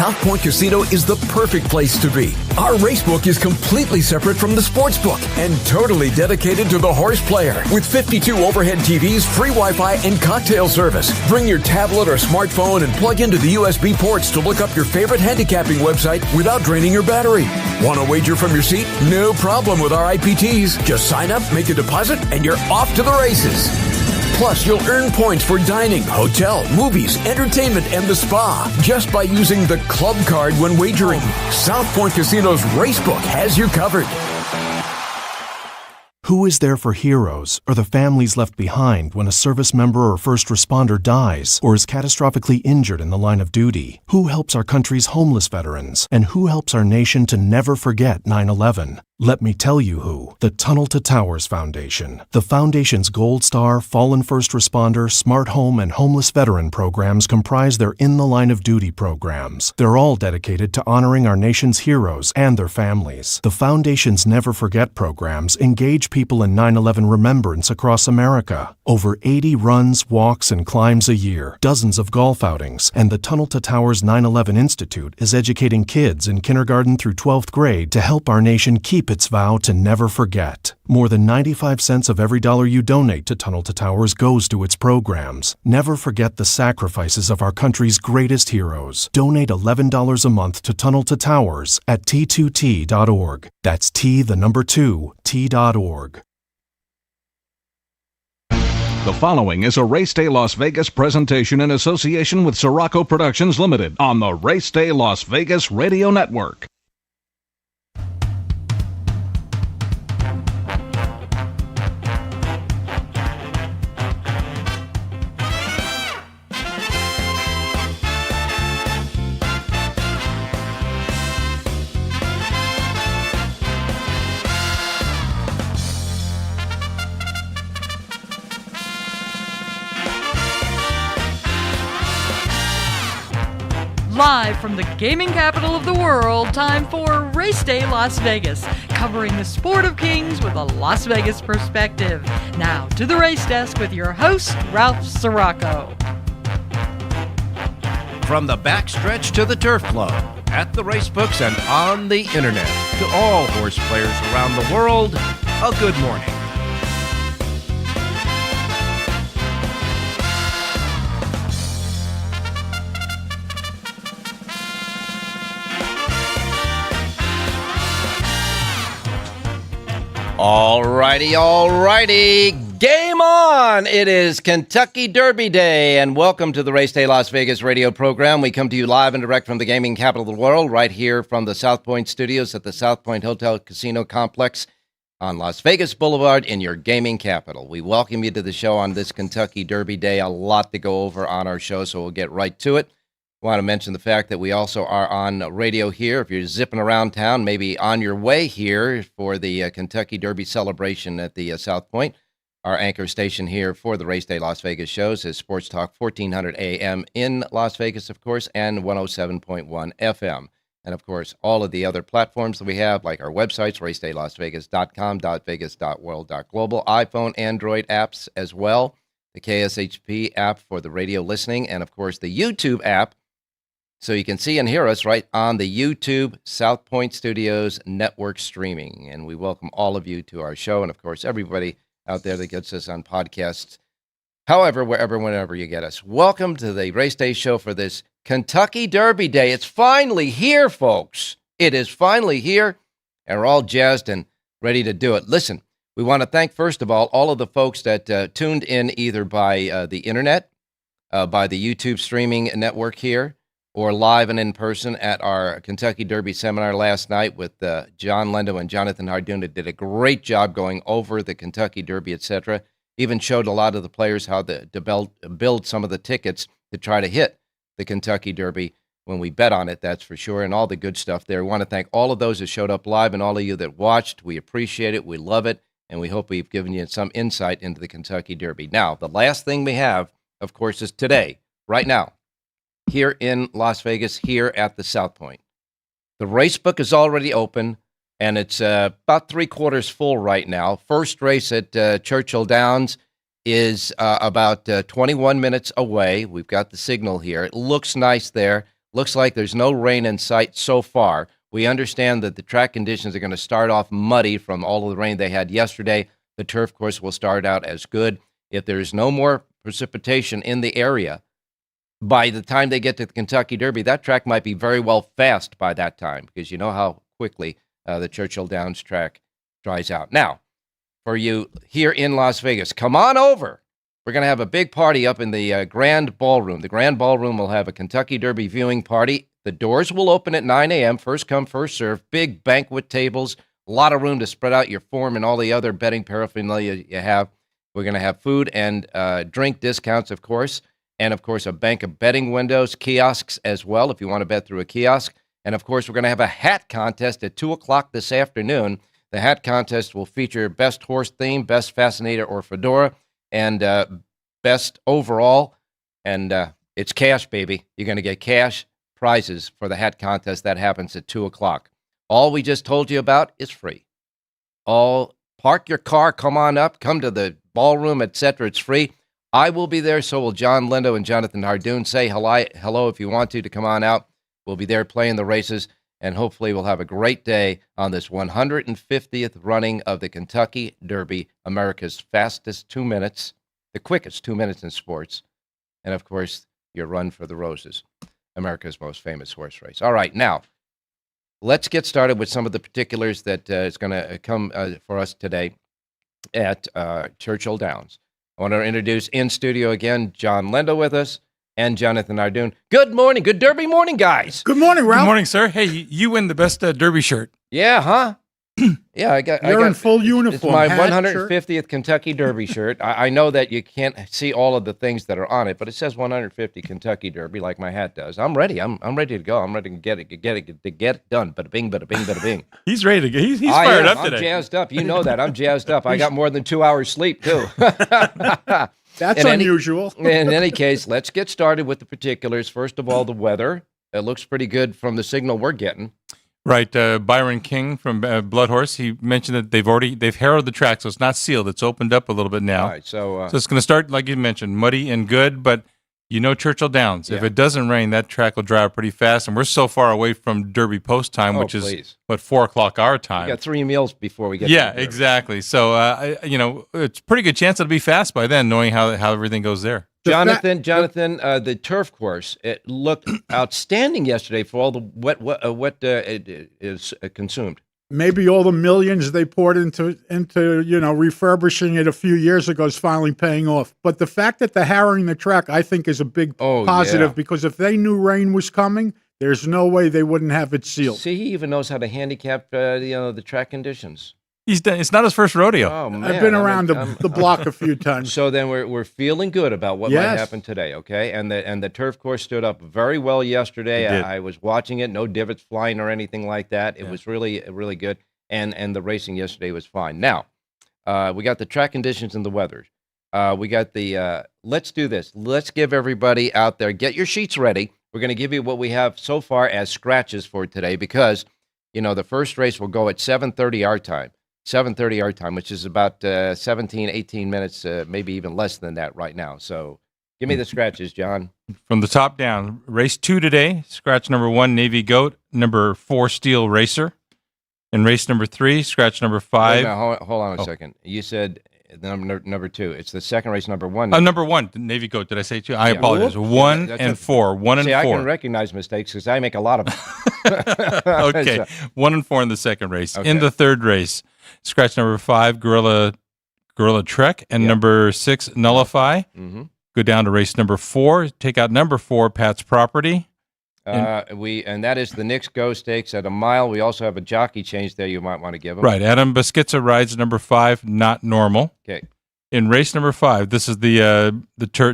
South Point Casino is the perfect place to be. Our racebook is completely separate from the sportsbook and totally dedicated to the horse player. With 52 overhead TVs, free Wi-Fi, and cocktail service. Bring your tablet or smartphone and plug into the USB ports to look up your favorite handicapping website without draining your battery. Want to wager from your seat? No problem with our IPTs. Just sign up, make a deposit, and you're off to the races. Plus, you'll earn points for dining, hotel, movies, entertainment, and the spa just by using the club card when wagering. South Point Casino's Racebook has you covered. Who is there for heroes or the families left behind when a service member or first responder dies or is catastrophically injured in the line of duty? Who helps our country's homeless veterans? And who helps our nation to never forget 9/11? Let me tell you who. The Tunnel to Towers Foundation. The Foundation's Gold Star, Fallen First Responder, Smart Home, and Homeless Veteran programs comprise their In the Line of Duty programs. They're all dedicated to honoring our nation's heroes and their families. The Foundation's Never Forget programs engage people in 9/11 remembrance across America. Over 80 runs, walks, and climbs a year, dozens of golf outings, and the Tunnel to Towers 9/11 Institute is educating kids in kindergarten through 12th grade to help our nation keep its vow to never forget. More than 95 cents of every dollar you donate to Tunnel to Towers goes to its programs. Never forget the sacrifices of our country's greatest heroes. Donate $11 a month to Tunnel to Towers at T2T.org. That's T2T.org. The following is a Race Day Las Vegas presentation in association with Siraco Productions Limited on the Race Day Las Vegas Radio Network. Live from the gaming capital of the world, time for Race Day Las Vegas, covering the sport of kings with a Las Vegas perspective. Now to the race desk with your host, Ralph Siraco. From the backstretch to the turf club, at the racebooks and on the internet, to all horse players around the world, a good morning. All righty. Game on! It is Kentucky Derby Day, and welcome to the Race Day Las Vegas radio program. We come to you live and direct from the gaming capital of the world, right here from the South Point studios at the South Point Hotel Casino Complex on Las Vegas Boulevard in your gaming capital. We welcome you to the show on this Kentucky Derby Day. A lot to go over on our show, so we'll get right to it. I want to mention the fact that we also are on radio here. If you're zipping around town, maybe on your way here for the Kentucky Derby celebration at the South Point, our anchor station here for the Race Day Las Vegas shows is Sports Talk 1400 AM in Las Vegas, of course, and 107.1 FM. And, of course, all of the other platforms that we have, like our websites, racedaylasvegas.com, .vegas.world, .global, iPhone, Android apps as well, the KSHP app for the radio listening, and, of course, the YouTube app. So you can see and hear us right on the YouTube South Point Studios network streaming. And we welcome all of you to our show. And, of course, everybody out there that gets us on podcasts, however, wherever, whenever you get us. Welcome to the Race Day show for this Kentucky Derby Day. It's finally here, folks. It is finally here, and we're all jazzed and ready to do it. Listen, we want to thank, first of all of the folks that tuned in either by the internet, by the YouTube streaming network here, or live and in person at our Kentucky Derby seminar last night with John Lendo and Jonathan Harduna. Did a great job going over the Kentucky Derby, etc. Even showed a lot of the players how to build some of the tickets to try to hit the Kentucky Derby when we bet on it, that's for sure, and all the good stuff there. We want to thank all of those that showed up live and all of you that watched. We appreciate it. We love it, and we hope we've given you some insight into the Kentucky Derby. Now, the last thing we have, of course, is today, right now, here in Las Vegas, here at the South Point. The racebook is already open, and it's about three-quarters full right now. First race at Churchill Downs is about 21 minutes away. We've got the signal here. It looks nice there. Looks like there's no rain in sight so far. We understand that the track conditions are going to start off muddy from all of the rain they had yesterday. The turf course will start out as good. If there's no more precipitation in the area, by the time they get to the Kentucky Derby, that track might be very well fast by that time, because you know how quickly the Churchill Downs track dries out. Now, for you here in Las Vegas, come on over. We're going to have a big party up in the Grand Ballroom. The Grand Ballroom will have a Kentucky Derby viewing party. The doors will open at 9 a.m., first come, first serve, big banquet tables, a lot of room to spread out your form and all the other betting paraphernalia you have. We're going to have food and drink discounts, of course, and, of course, a bank of betting windows, kiosks as well, if you want to bet through a kiosk. And, of course, we're going to have a hat contest at 2 o'clock this afternoon. The hat contest will feature best horse theme, best fascinator or fedora, and best overall. And it's cash, baby. You're going to get cash prizes for the hat contest. That happens at 2 o'clock. All we just told you about is free. Park your car, come on up, come to the ballroom, etc. It's free. I will be there, so will John Lindo and Jonathan Hardoon. Say hello if you want to come on out. We'll be there playing the races, and hopefully we'll have a great day on this 150th running of the Kentucky Derby, America's fastest 2 minutes, the quickest 2 minutes in sports, and, of course, your Run for the Roses, America's most famous horse race. All right, now, let's get started with some of the particulars that is going to come for us today at Churchill Downs. I want to introduce in studio again John Lindo with us and Jonathan Hardoon. Good morning. Good Derby morning, guys. Good morning, Ralph. Good morning, sir. Hey, you win the best Derby shirt. Yeah, huh? Yeah, You're in full uniform. It's my hat, 150th shirt. Kentucky Derby shirt. I know that you can't see all of the things that are on it, but it says 150 Kentucky Derby like my hat does. I'm ready. I'm ready to go. I'm ready to get it done. Bada bing, bada bing, bada bing. He's ready to go. He's fired up today. I'm jazzed up. You know that. I'm jazzed up. I got more than 2 hours sleep, too. That's unusual. In any case, let's get started with the particulars. First of all, the weather. It looks pretty good from the signal we're getting. Right, Byron King from Blood Horse. He mentioned that they've harrowed the track, so it's not sealed. It's opened up a little bit now. All right, so it's going to start, like you mentioned, muddy and good. But you know Churchill Downs. Yeah. If it doesn't rain, that track will dry out pretty fast. And we're so far away from Derby post time, which is 4 o'clock our time. We got 3 meals before we get. Yeah, exactly. So it's a pretty good chance it'll be fast by then, knowing how everything goes there. Jonathan, the turf course, it looked outstanding yesterday for all the what it is consumed. Maybe all the millions they poured into refurbishing it a few years ago is finally paying off. But the fact that they're harrowing the track, I think, is a big positive, because if they knew rain was coming, there's no way they wouldn't have it sealed. See, he even knows how to handicap the track conditions. He's done. It's not his first rodeo. Oh, man. I've been around the block a few times. So then we're feeling good about what might happen today, okay? And the turf course stood up very well yesterday. I was watching it, no divots flying or anything like that. It was really, really good. And the racing yesterday was fine. Now, we got the track conditions and the weather. We got the let's do this. Let's give everybody out there, get your sheets ready. We're going to give you what we have so far as scratches for today, because, the first race will go at 7:30 our time. 7:30 our time, which is about 17, 18 minutes, maybe even less than that right now. So give me the scratches, John. From the top down, race 2 today, scratch number 1, Navy Goat, number 4, Steel Racer. In race number 3, scratch number 5. Hold on a second. You said number 2. It's the second race, number 1. Number 1, Navy Goat. Did I say 2? I apologize. 1 and 4. 1 and 4. I can recognize mistakes because I make a lot of them. Okay. 1 and 4 in the second race. Okay. In the third race, scratch number 5, Gorilla Trek, and number 6, Nullify. Mm-hmm. Go down to race number 4. Take out number 4, Pat's Property. And that is the Knicks Go Stakes at a mile. We also have a jockey change there you might want to give them. Right. Adam Baskitza rides number 5, Not Normal. Okay. In race number 5, this is the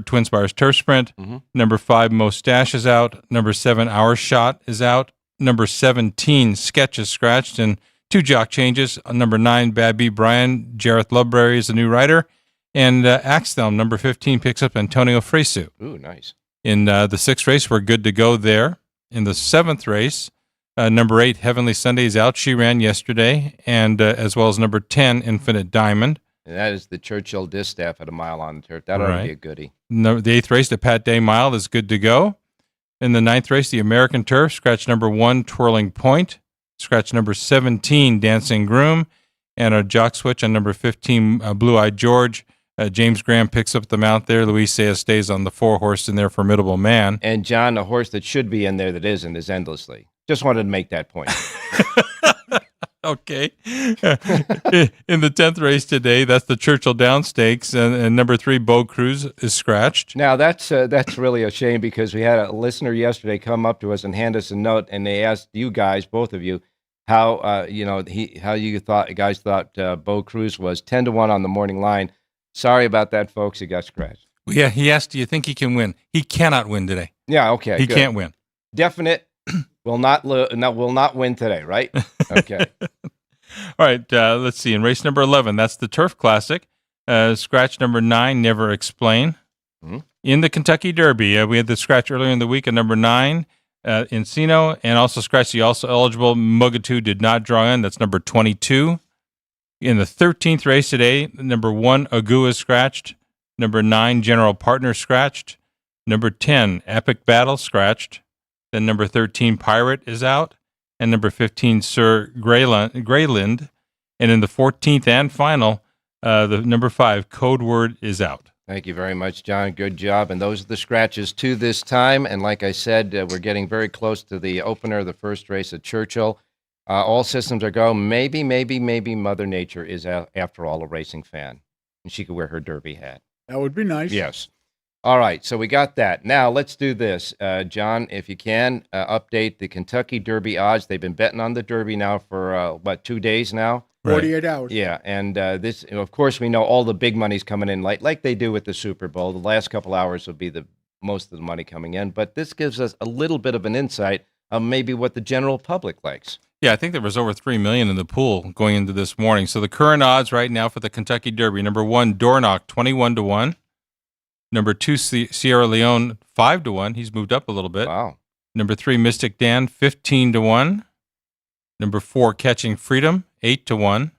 Twin Spires Turf Sprint. Mm-hmm. Number 5, Mustache is out. Number 7, Our Shot is out. Number 17, Sketch is scratched. And 2 jock changes. Number 9, Bad B. Brian. Jareth Loveberry is the new rider. And Axthelm, number 15, picks up Antonio Fresu. Ooh, nice. In the 6th race, we're good to go there. In the 7th race, number 8, Heavenly Sunday is out. She ran yesterday. And as well as number 10, Infinite Diamond. And that is the Churchill Distaff at a mile on the turf. That ought to be a goodie. The 8th race, the Pat Day Mile, is good to go. In the 9th race, the American Turf, scratch number 1, Twirling Point, scratch number 17, Dancing Groom, and a jock switch on number 15, Blue Eyed George. James Graham picks up the mount there. Luis Saez stays on the 4-horse in there, Formidable Man. And John, a horse that should be in there that isn't is Endlessly. Just wanted to make that point. Okay. In the 10th race today, that's the Churchill Downs Stakes, and number 3, Beau Cruz, is scratched. Now, that's really a shame because we had a listener yesterday come up to us and hand us a note, and they asked you guys, both of you, how you guys thought Beau Cruz was 10-1 on the morning line. Sorry about that, folks. He got scratched. Yeah, he asked, do you think he can win? He cannot win today. Yeah, okay. He good. can't win. Definite. will not win today, right? Okay. All right, let's see. In race number 11, that's the Turf Classic. Scratch number 9, Never Explain. Mm-hmm. In the Kentucky Derby, we had the scratch earlier in the week at number 9, Encino, and also scratch the also eligible Mugatu did not draw in. That's number 22. In the 13th race today, number 1, Agu is scratched. Number 9, General Partner scratched. Number 10, Epic Battle scratched. Then number 13, Pirate is out. And number 15, Sir Greyland. And in the 14th and final, the number 5, Code Word, is out. Thank you very much, John. Good job. And those are the scratches to this time. And like I said, we're getting very close to the opener of the first race at Churchill. All systems are go. Maybe Mother Nature is, after all, a racing fan. And she could wear her derby hat. That would be nice. Yes. All right, so we got that. Now, let's do this. John, if you can, update the Kentucky Derby odds. They've been betting on the Derby now for, 2 days now? 48 hours. Yeah, and this, of course, we know all the big money's coming in like they do with the Super Bowl. The last couple hours will be the most of the money coming in, but this gives us a little bit of an insight of maybe what the general public likes. Yeah, I think there was over 3 million in the pool going into this morning. So the current odds right now for the Kentucky Derby: number 1, Dornoch, 21-1. Number 2, Sierra Leone, 5-1. He's moved up a little bit. Wow. Number 3, Mystic Dan, 15-1. Number 4, Catching Freedom, 8-1.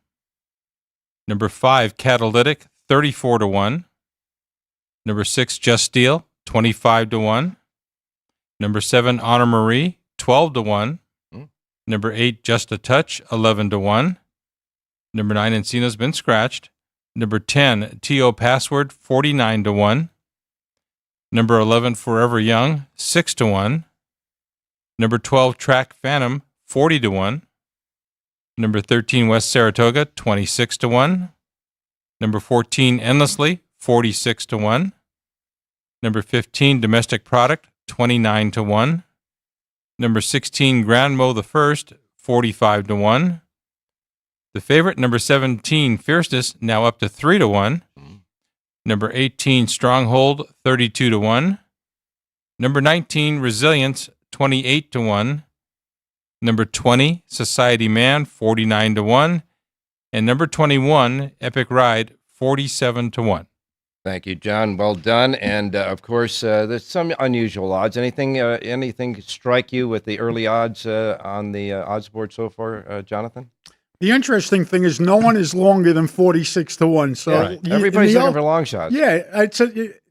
Number 5, Catalytic, 34-1. Number 6, Just Steel, 25-1. Number 7, Honor Marie, 12-1. Number 8, Just a Touch, 11-1. Number 9, Encino's been scratched. Number 10, T.O. Password, 49-1. Number 11, Forever Young, 6-1. Number 12, Track Phantom, 40-1. Number 13, West Saratoga, 26-1. Number 14, Endlessly, 46-1. Number 15, Domestic Product, 29-1. Number 16, Grand Mo the First, 45-1. The favorite, number 17, Fierceness, now up to 3-1. Number 18, Stronghold, 32-1. Number 19, Resilience, 28-1. Number 20, Society Man, 49-1. And number 21, Epic Ride, 47-1. Thank you, John. Well done. And of course, there's some unusual odds. Anything strike you with the early odds on the odds board so far, Jonathan? The interesting thing is no one is longer than 46-1. So yeah, everybody's looking for long shots. Yeah,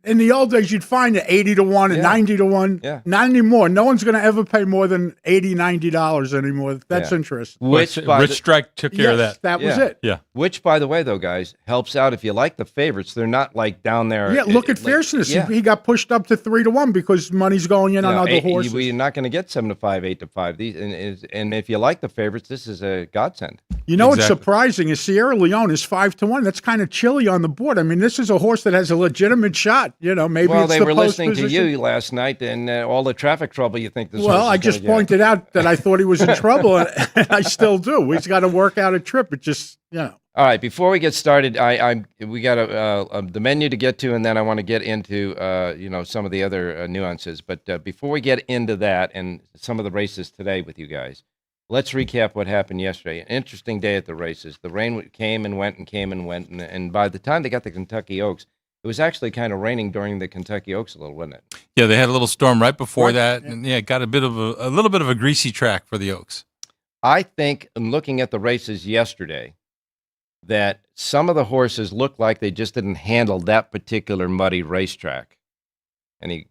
in the old days, you'd find it 80-1 and 90-1. Yeah. Not anymore. No one's going to ever pay more than $80, $90 anymore. That's interesting. Rich Strike took care of that. That was it. Yeah. Which, by the way, though, guys, helps out if you like the favorites. They're not like down there. Yeah, look at Fierceness. Yeah. He got pushed up to 3-1 because money's going in on other horses. You're not going to get 7-5, 8-5. These, and if you like the favorites, this is a godsend. You know what's surprising is Sierra Leone is 5-1. That's kind of chilly on the board. I mean, this is a horse that has a legitimate shot. You know, maybe well, it's they the were listening position. to you last night, and all the traffic trouble you think this. Well, I just pointed out that I thought he was in trouble, and I still do. He's got to work out a trip. It just, All right, before we get started, we got the menu to get to, and then I want to get into some of the other nuances. But before we get into that and some of the races today with you guys, let's recap what happened yesterday. An interesting day at the races. The rain came and went and came and went, and by the time they got to Kentucky Oaks, it was actually kind of raining during the Kentucky Oaks a little, wasn't it? Yeah, they had a little storm right before that, and it got a little bit of a greasy track for the Oaks. I think, in looking at the races yesterday, that some of the horses looked like they just didn't handle that particular muddy racetrack. Any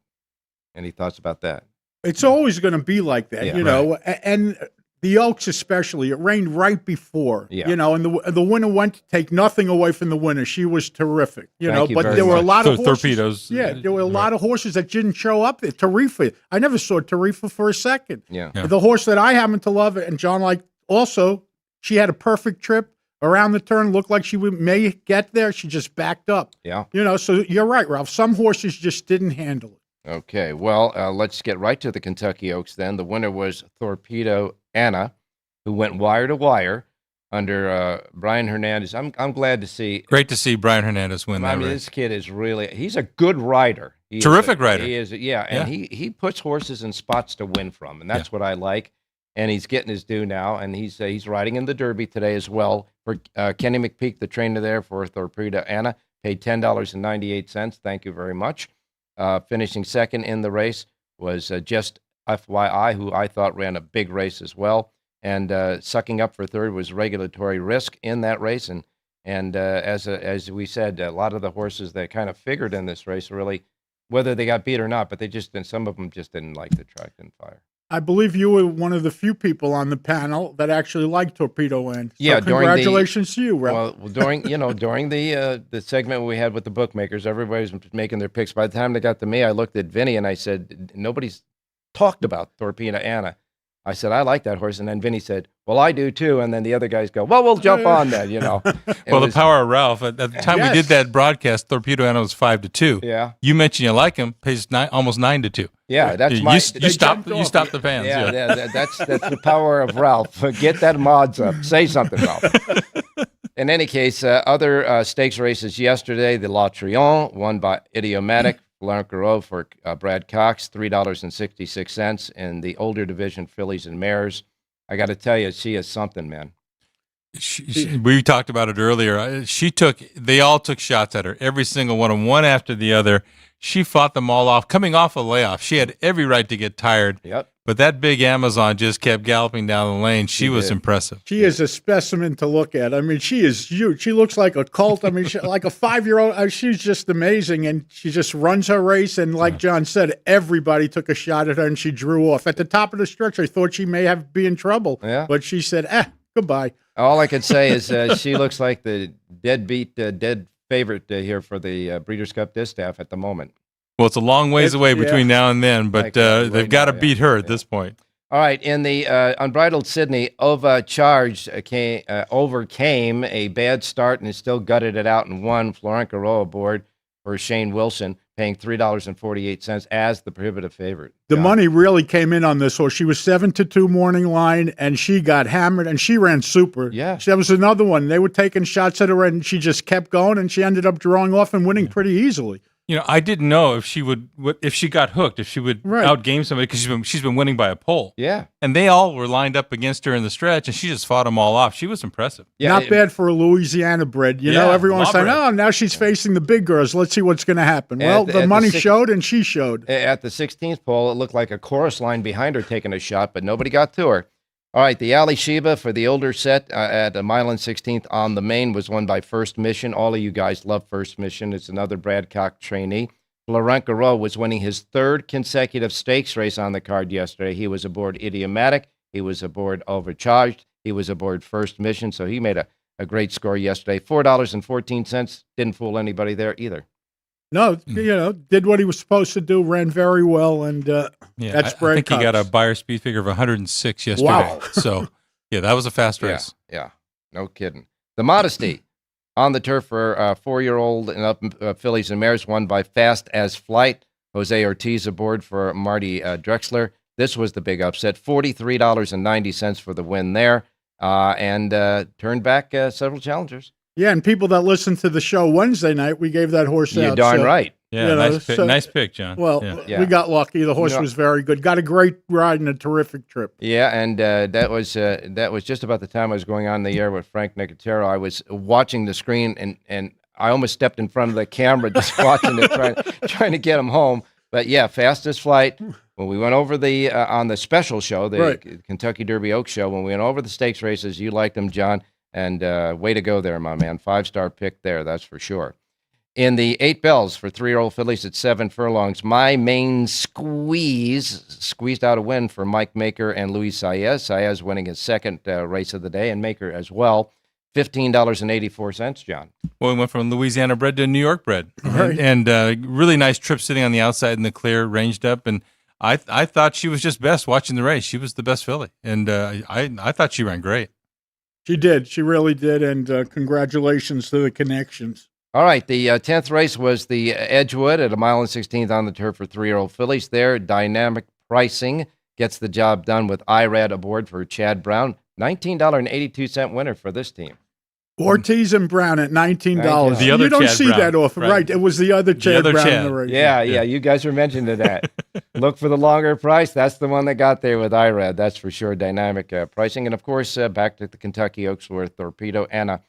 thoughts about that? It's always going to be like that, you know, and the Oaks especially. It rained right before, you know, and the winner went to take nothing away from the winner. She was terrific, you know, but there were a lot of horses. Torpedoes. Yeah, there were a lot of horses that didn't show up. Tarifa, I never saw Tarifa for a second. Yeah. The horse that I happen to love, and John liked also, she had a perfect trip around the turn, looked like she may get there. She just backed up. Yeah. You know, so you're right, Ralph. Some horses just didn't handle it. Okay, well, let's get right to the Kentucky Oaks then. The winner was Torpedo Anna, who went wire to wire under Brian Hernandez. I'm glad to see. Great to see Brian Hernandez win that I mean, race. this kid is he's a good rider. Terrific rider. He is, and he puts horses in spots to win from, and that's what I like. And he's getting his due now, and he's riding in the Derby today as well. For Kenny McPeak, the trainer there for Torpedo Anna, paid $10.98. Thank you very much. Finishing second in the race was Just FYI, who I thought ran a big race as well. And sucking up for third was Regulatory Risk in that race. And as we said, a lot of the horses that kind of figured in this race, really, whether they got beat or not, but some of them just didn't like the track and fire. I believe you were one of the few people on the panel that actually liked Torpedo Ann. So yeah, congratulations to you, Ralph. Well, during the segment we had with the bookmakers, everybody was making their picks. By the time they got to me, I looked at Vinny and I said, nobody's talked about Torpedo Anna. I said, I like that horse. And then Vinny said, well, I do too. And then the other guys go, well, we'll jump on that, you know. The power of Ralph. At the time we did that broadcast, Torpedo Anna was 5-2. Yeah. You mentioned you like him, pays almost 9-2. Yeah, that's you stopped the fans. Yeah. That's the power of Ralph. Get that mods up. Say something, Ralph. In any case, other stakes races yesterday, the La Triomphe won by Idiomatic. Blanc for Brad Cox, $3.66. In the older division, fillies and mares. I got to tell you, she is something, man. We talked about it earlier. They all took shots at her, every single one of them, one after the other. She fought them all off, coming off a layoff. She had every right to get tired. Yep. But that big Amazon just kept galloping down the lane. She was impressive. She is a specimen to look at. I mean, she is huge. She looks like a colt. I mean, like a 5-year-old. She's just amazing, and she just runs her race. And like John said, everybody took a shot at her, and she drew off. At the top of the stretch, I thought she may be in trouble. Yeah. But she said, goodbye. All I could say is she looks like the dead favorite here for the Breeders' Cup Distaff at the moment. Well, it's a long ways away between now and then, but they've got to beat her at this point. All right, in the Unbridled Sydney, Ova Charged overcame a bad start and still gutted it out and won. Florent Garreau aboard for Shane Wilson, paying $3.48 as the prohibitive favorite. The money really came in on this horse. She was 7-2 morning line, and she got hammered, and she ran super. Yeah. That was another one. They were taking shots at her, and she just kept going, and she ended up drawing off and winning pretty easily. You know, I didn't know if she got hooked, if she would outgame somebody, because she's been winning by a pole. Yeah. And they all were lined up against her in the stretch, and she just fought them all off. She was impressive. Yeah, Not bad for a Louisiana bred. You know, everyone's saying, now she's facing the big girls. Let's see what's going to happen. Well, the money showed, and she showed. At the 16th pole, it looked like a chorus line behind her taking a shot, but nobody got to her. All right, the Ali Sheba for the older set at a mile and 16th on the main was won by First Mission. All of you guys love First Mission. It's another Brad Cox trainee. Laurent Garreau was winning his third consecutive stakes race on the card yesterday. He was aboard Idiomatic. He was aboard Overcharged. He was aboard First Mission, so he made a great score yesterday. $4.14. Didn't fool anybody there either. No, did what he was supposed to do, ran very well, and that's Brad I think Cox. he got a buyer speed figure of 106 yesterday. Wow. So, that was a fast race. Yeah, no kidding. The Modesty on the turf for 4-year-old and up fillies and mares, won by Fast as Flight. Jose Ortiz aboard for Marty Drexler. This was the big upset, $43.90 for the win there, and turned back several challengers. Yeah, and people that listened to the show Wednesday night, we gave that horse out. You're darn right. Yeah, nice pick, John. Well, we got lucky. The horse was very good. Got a great ride and a terrific trip. Yeah, and that was just about the time I was going on the air with Frank Nicotero. I was watching the screen, and I almost stepped in front of the camera just watching it, trying to get him home. But yeah, Fastest Flight. When we went over the on the special show, the Kentucky Derby Oaks show, when we went over the stakes races, you liked them, John. And way to go there, my man. 5-star pick there, that's for sure. In the 8 bells for 3-year-old fillies at 7 furlongs, My Main squeezed out a win for Mike Maker and Luis Saez. Saez winning his second race of the day, and Maker as well. $15.84, John. Well, we went from Louisiana bred to New York bred. Right. And really nice trip sitting on the outside in the clear, ranged up. And I thought she was just best watching the race. She was the best filly. And I thought she ran great. She did. She really did. And congratulations to the connections. All right, the 10th race was the Edgewood at 1 16 on the turf for 3-year-old fillies. There, dynamic pricing gets the job done with IRAD aboard for Chad Brown. $19.82 winner for this team. Ortiz and Brown at $19. The other you don't Chad see Brown. that often, right? It was the other Chad Brown in the race. Yeah, you guys were mentioning that. Look for the longer price. That's the one that got there with IRAD. That's for sure. Dynamic pricing. And, of course, back to the Kentucky Oaksworth Torpedo. Anna,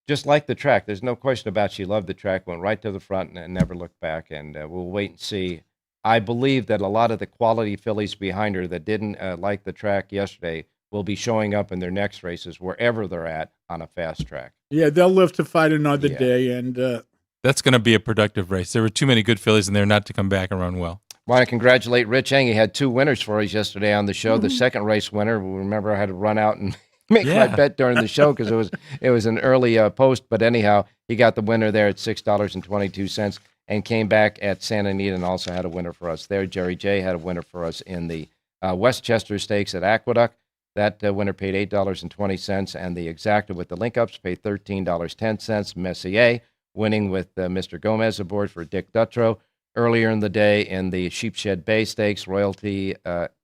just like the track, there's no question about she loved the track, went right to the front and never looked back. And we'll wait and see. I believe that a lot of the quality fillies behind her that didn't like the track yesterday will be showing up in their next races, wherever they're at, on a fast track. Yeah, they'll live to fight another day. And that's going to be a productive race. There were too many good fillies in there not to come back and run well. Want to congratulate Rich Eng. He had 2 winners for us yesterday on the show. Mm-hmm. The second race winner, remember I had to run out and make my bet during the show because it was an early post. But anyhow, he got the winner there at $6.22 and came back at Santa Anita and also had a winner for us there. Jerry J had a winner for us in the Westchester Stakes at Aqueduct. That winner paid $8.20, and the exacta with the link-ups paid $13.10. Messier winning with Mr. Gomez aboard for Dick Dutrow. Earlier in the day in the Sheepshed Bay Stakes, royalty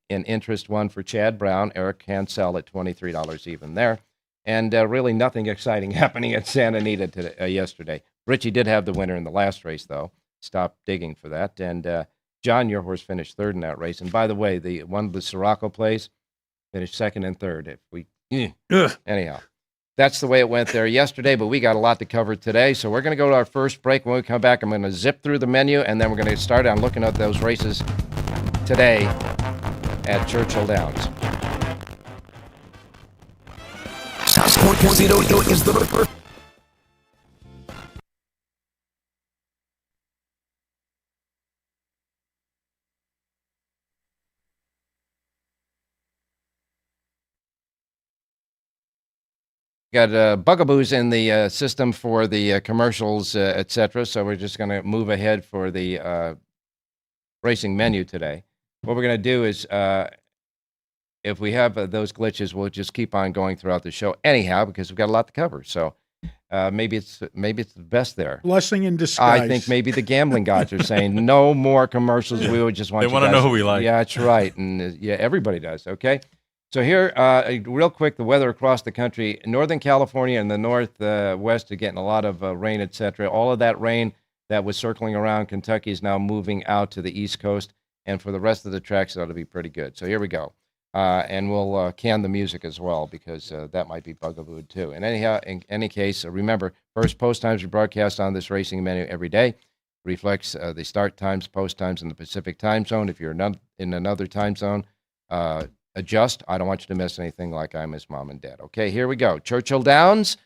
in interest won for Chad Brown, Eric Hansel at $23 even there. And really nothing exciting happening at Santa Anita today, yesterday. Richie did have the winner in the last race, though. Stop digging for that. And John, your horse finished third in that race. And by the way, the one of the Siraco plays finished second and third. Anyhow, that's the way it went there yesterday, but we got a lot to cover today. So we're going to go to our first break. When we come back, I'm going to zip through the menu, and then we're going to start on looking at those races today at Churchill Downs. Sport Casino is the perfect. Got bugaboos in the system for the commercials, etc. So we're just going to move ahead for the racing menu today. What we're going to do is, if we have those glitches, we'll just keep on going throughout the show anyhow, because we've got a lot to cover. So maybe it's the best there. Blessing in disguise. I think maybe the gambling gods are saying no more commercials. We would just want. They want to know who we like. Yeah, that's right, and everybody does. Okay. So here, real quick, the weather across the country. Northern California and the northwest are getting a lot of rain, etc. All of that rain that was circling around Kentucky is now moving out to the East Coast. And for the rest of the tracks, it ought to be pretty good. So here we go. And we'll can the music as well, because that might be bugabooed too. And anyhow, in any case, remember, first post times we broadcast on this racing menu every day. Reflects the start times, post times in the Pacific time zone. If you're in another time zone, adjust. I don't want you to miss anything like I miss mom and dad. Okay, here we go. Churchill Downs.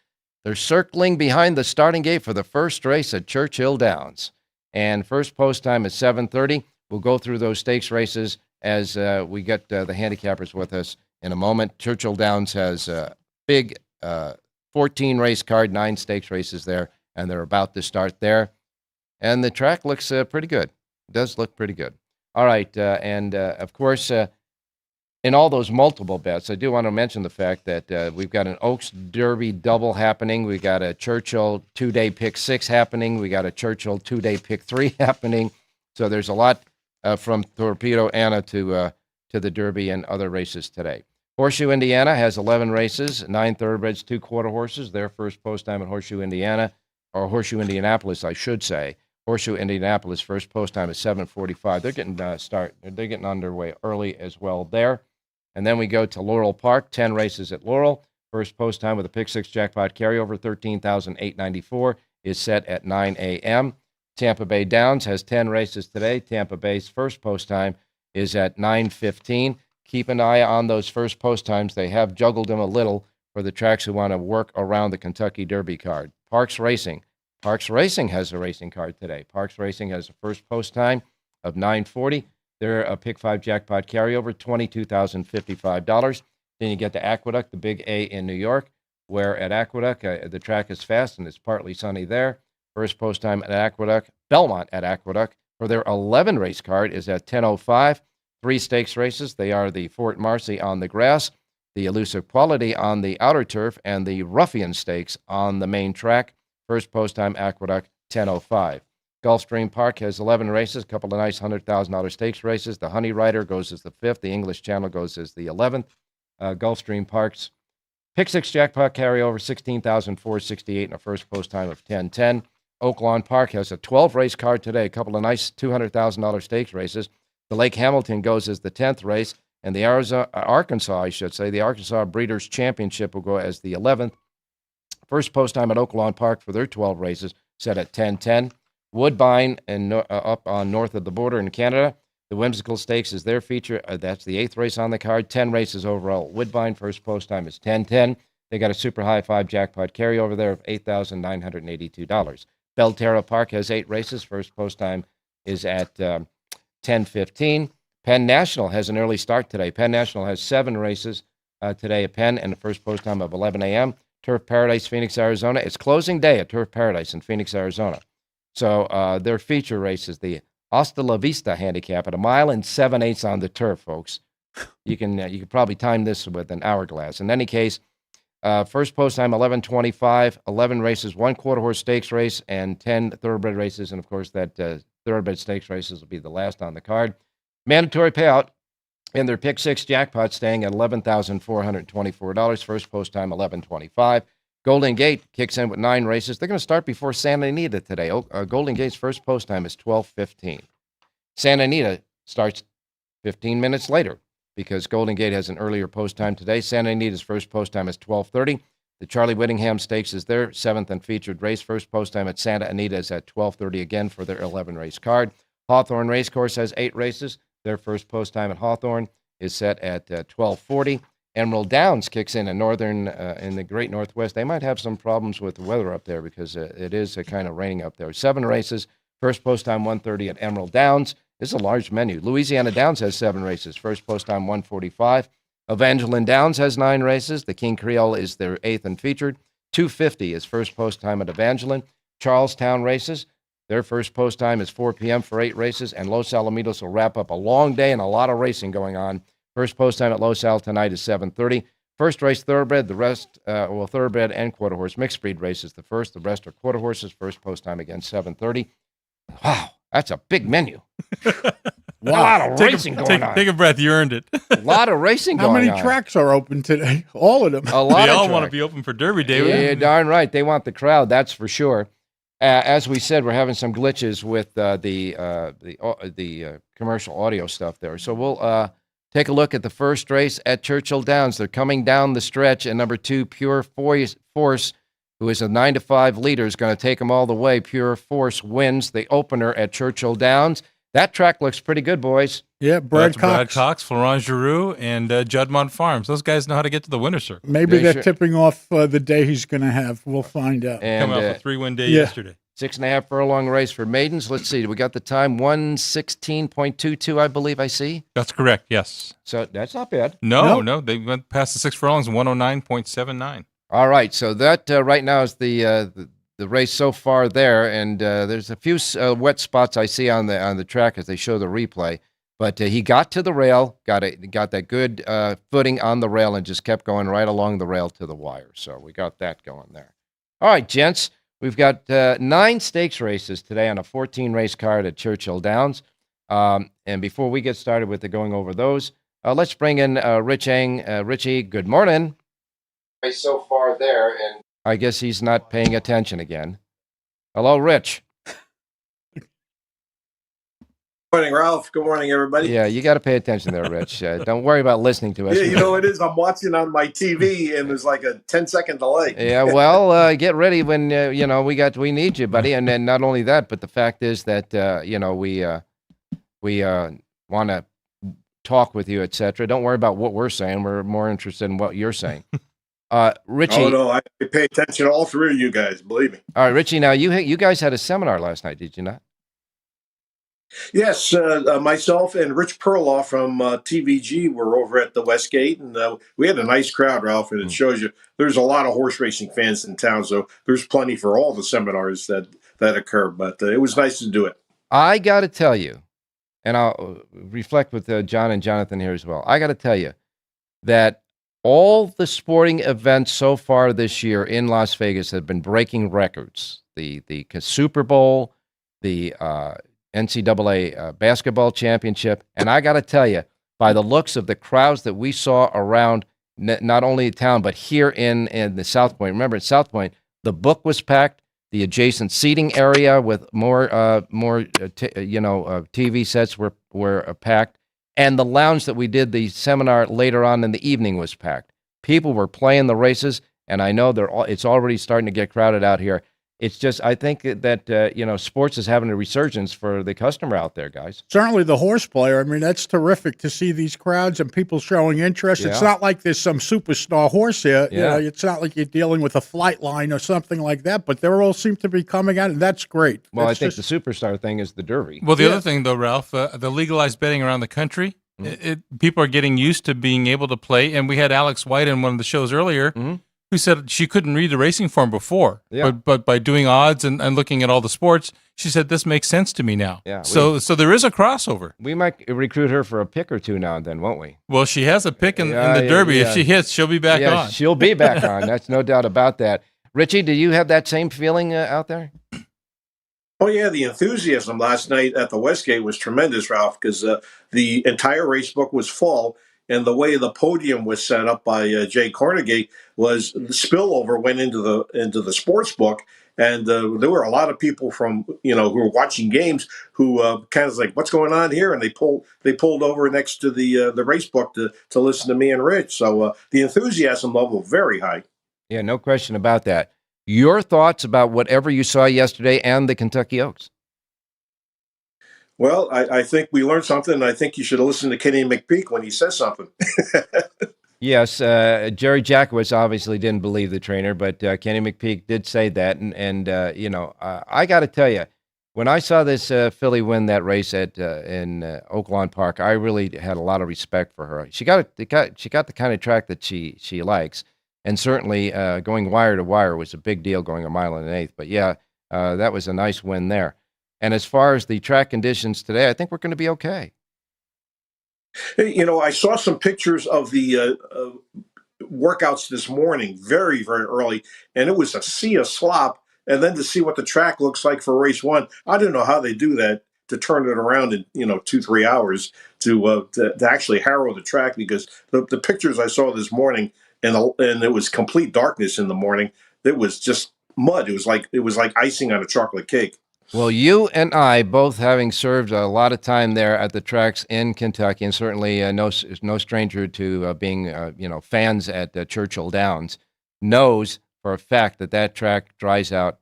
They're circling behind the starting gate for the first race at Churchill Downs. And first post time is 7:30. We'll go through those stakes races as we get the handicappers with us in a moment. Churchill Downs has a big 14-race card, 9 stakes races there, and they're about to start there. And the track looks pretty good. It does look pretty good. All right, and of course, in all those multiple bets, I do want to mention the fact that we've got an Oaks Derby double happening. We got a Churchill 2-day pick 6 happening. We got a Churchill 2-day pick 3 happening. So there's a lot from Torpedo Anna to the Derby and other races today. Horseshoe Indiana has 11 races, 9 thoroughbreds, 2 quarter horses. Their first post time at Horseshoe Indiana, or Horseshoe Indianapolis, I should say. Horseshoe Indianapolis first post time is 7:45. They're getting They're getting underway early as well there. And then we go to Laurel Park, 10 races at Laurel. First post time with a pick 6 jackpot carryover, $13,894, is set at 9 a.m. Tampa Bay Downs has 10 races today. Tampa Bay's first post time is at 9:15. Keep an eye on those first post times. They have juggled them a little for the tracks who want to work around the Kentucky Derby card. Parks Racing, Parks Racing has a racing card today. Parks Racing has a first post time of $9.40. They're a Pick 5 jackpot carryover, $22,055. Then you get to Aqueduct, the big A in New York, where at Aqueduct, the track is fast and it's partly sunny there. First post time at Aqueduct, Belmont at Aqueduct, for their 11 race card is at 10:05. 3 stakes races. They are the Fort Marcy on the grass, the Elusive Quality on the outer turf, and the Ruffian Stakes on the main track. First post time Aqueduct, 10:05. Gulfstream Park has 11 races, a couple of nice $100,000 stakes races. The Honey Rider goes as the 5th. The English Channel goes as the 11th. Gulfstream Park's Pick 6 jackpot carryover, $16,468 and a first post time of 10:10. Oaklawn Park has a 12-race card today, a couple of nice $200,000 stakes races. The Lake Hamilton goes as the 10th race, and the Arkansas Breeders' Championship will go as the 11th. First post time at Oaklawn Park for their 12 races, set at 10:10. Woodbine and up on north of the border in Canada, the Whimsical Stakes is their feature. That's the 8th race on the card. 10 races overall. Woodbine first post time is 10:10. They got a super high 5 jackpot carryover there of $8,982. Belterra Park has 8 races. First post time is at 10:15. Penn National has an early start today. Penn National has 7 races today at Penn and the first post time of 11 a.m. Turf Paradise, Phoenix, Arizona. It's closing day at Turf Paradise in Phoenix, Arizona. So their feature race is the Hasta La Vista handicap at 1 mile and 7/8 on the turf, folks. You can probably time this with an hourglass. In any case, first post time 11:25, 11 races, 1 quarter horse stakes race, and 10 thoroughbred races. And of course, that thoroughbred stakes races will be the last on the card. Mandatory payout in their Pick 6 jackpot, staying at $11,424. First post time 11:25. Golden Gate kicks in with 9 races. They're going to start before Santa Anita today. Golden Gate's first post time is 12:15. Santa Anita starts 15 minutes later because Golden Gate has an earlier post time today. Santa Anita's first post time is 12:30. The Charlie Whittingham Stakes is their 7th and featured race. First post time at Santa Anita is at 12:30 again for their 11-race card. Hawthorne Racecourse has 8 races. Their first post time at Hawthorne is set at 12:40. Emerald Downs kicks in in the Great Northwest. They might have some problems with the weather up there because it is kind of raining up there. 7 races. First post time 1:30 at Emerald Downs. This is a large menu. Louisiana Downs has 7 races. First post time 1:45. Evangeline Downs has 9 races. The King Creole is their 8th and featured. 2:50 is first post time at Evangeline. Charlestown races. Their first post time is 4 p.m. for 8 races, and Los Alamitos will wrap up a long day and a lot of racing going on. First post time at Los Al tonight is 7:30. First race thoroughbred, the rest, thoroughbred and quarter horse mixed breed races. The first, the rest are quarter horses. First post time again 7:30. Wow, that's a big menu. Wow. A lot of racing going on. Take a breath. You earned it. A lot of racing going on. How many tracks are open today? All of them. A lot. They all want to be open for Derby Day. Yeah, darn right. They want the crowd. That's for sure. As we said, we're having some glitches with the commercial audio stuff there. So we'll take a look at the first race at Churchill Downs. They're coming down the stretch, and number 2, Pure Force, who is a 9-5 leader, is going to take them all the way. Pure Force wins the opener at Churchill Downs. That track looks pretty good, boys. Yeah, Brad Cox, Florent Giroux, and Juddmont Farms. Those guys know how to get to the winner's circle. Maybe they're tipping off the day he's going to have. We'll find out. And, come out with a 3-win day yesterday. 6.5 furlong race for maidens. Let's see. We got the time 1:16.22, I believe I see. That's correct, yes. So that's not bad. No. They went past the 6 furlongs, 109.79. All right. So that right now is the race so far there. And there's a few wet spots I see on the track as they show the replay. But he got to the rail, got that good footing on the rail, and just kept going right along the rail to the wire. So we got that going there. All right, gents. We've got 9 stakes races today on a 14-race card at Churchill Downs. And before we get started with going over those, let's bring in Rich Eng. Richie, good morning. Race so far there, and I guess he's not paying attention again. Hello, Rich. Good morning, Ralph. Good morning, everybody. Yeah, you got to pay attention there, Rich. Don't worry about listening to us. Yeah, you know it is. I'm watching on my TV, and there's like a 10-second delay. Yeah, well, get ready when we need you, buddy. And then not only that, but the fact is that we want to talk with you, etc. Don't worry about what we're saying. We're more interested in what you're saying. Richie. Oh no, I pay attention to all three of you guys. Believe me. All right, Richie. Now you guys had a seminar last night, did you not? Yes, myself and Rich Perloff from TVG were over at the Westgate, and we had a nice crowd, Ralph. And it shows you there's a lot of horse racing fans in town, so there's plenty for all the seminars that occur. But it was nice to do it. I got to tell you, and I'll reflect with John and Jonathan here as well. I got to tell you that all the sporting events so far this year in Las Vegas have been breaking records. The Super Bowl, the NCAA basketball championship. And I got to tell you, by the looks of the crowds that we saw around not only town, but here in the South Point. Remember, at South Point, the book was packed, the adjacent seating area with more TV sets were packed, and the lounge that we did the seminar later on in the evening was packed. People were playing the races, and I know it's already starting to get crowded out here. It's just, I think that, sports is having a resurgence for the customer out there, guys. Certainly the horse player. I mean, that's terrific to see these crowds and people showing interest. Yeah. It's not like there's some superstar horse here. Yeah. It's not like you're dealing with a flight line or something like that, but they all seem to be coming out, and that's great. Well, I think the superstar thing is the Derby. Well, the other thing, though, Ralph, the legalized betting around the country, people are getting used to being able to play, and we had Alex White in one of the shows earlier, who said she couldn't read the racing form before, but by doing odds and looking at all the sports, she said, this makes sense to me now. Yeah, so there is a crossover. We might recruit her for a pick or two now and then, won't we? Well, she has a pick in the Derby. If she hits, she'll be back on. She'll be back on. That's no doubt about that. Richie, do you have that same feeling out there? Oh, yeah, the enthusiasm last night at the Westgate was tremendous, Ralph, because the entire race book was full. And the way the podium was set up by Jay Carnegie was the spillover went into the sports book, and there were a lot of people from who were watching games who kind of like, what's going on here? And they pulled over next to the race book to listen to me and Rich. So the enthusiasm level very high. Yeah, no question about that. Your thoughts about whatever you saw yesterday and the Kentucky Oaks? Well, I think we learned something, and I think you should listen to Kenny McPeak when he says something. Yes, Jerry Jackowitz obviously didn't believe the trainer, but Kenny McPeak did say that. And I got to tell you, when I saw this filly win that race in Oaklawn Park, I really had a lot of respect for her. She got the kind of track that she likes, and certainly going wire to wire was a big deal, going a mile and an eighth. But yeah, that was a nice win there. And as far as the track conditions today, I think we're going to be okay. I saw some pictures of the workouts this morning, very, very early, and it was a sea of slop. And then to see what the track looks like for race one, I don't know how they do that to turn it around in 2-3 hours to actually harrow the track, because the pictures I saw this morning, and it was complete darkness in the morning. It was just mud. It was like icing on a chocolate cake. Well, you and I, both having served a lot of time there at the tracks in Kentucky, and certainly no stranger to being fans at Churchill Downs, knows for a fact that track dries out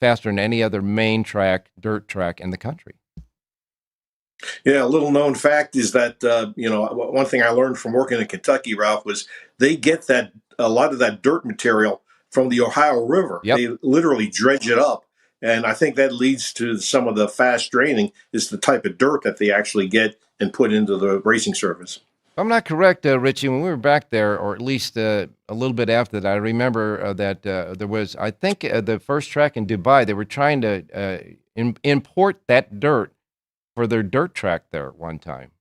faster than any other main track, dirt track in the country. Yeah, a little known fact is that one thing I learned from working in Kentucky, Ralph, was they get a lot of that dirt material from the Ohio River. Yep. They literally dredge it up. And I think that leads to some of the fast draining is the type of dirt that they actually get and put into the racing surface. If I'm not correct, Richie, when we were back there, or at least a little bit after that, I remember that there was, I think, the first track in Dubai, they were trying to import that dirt for their dirt track there at one time.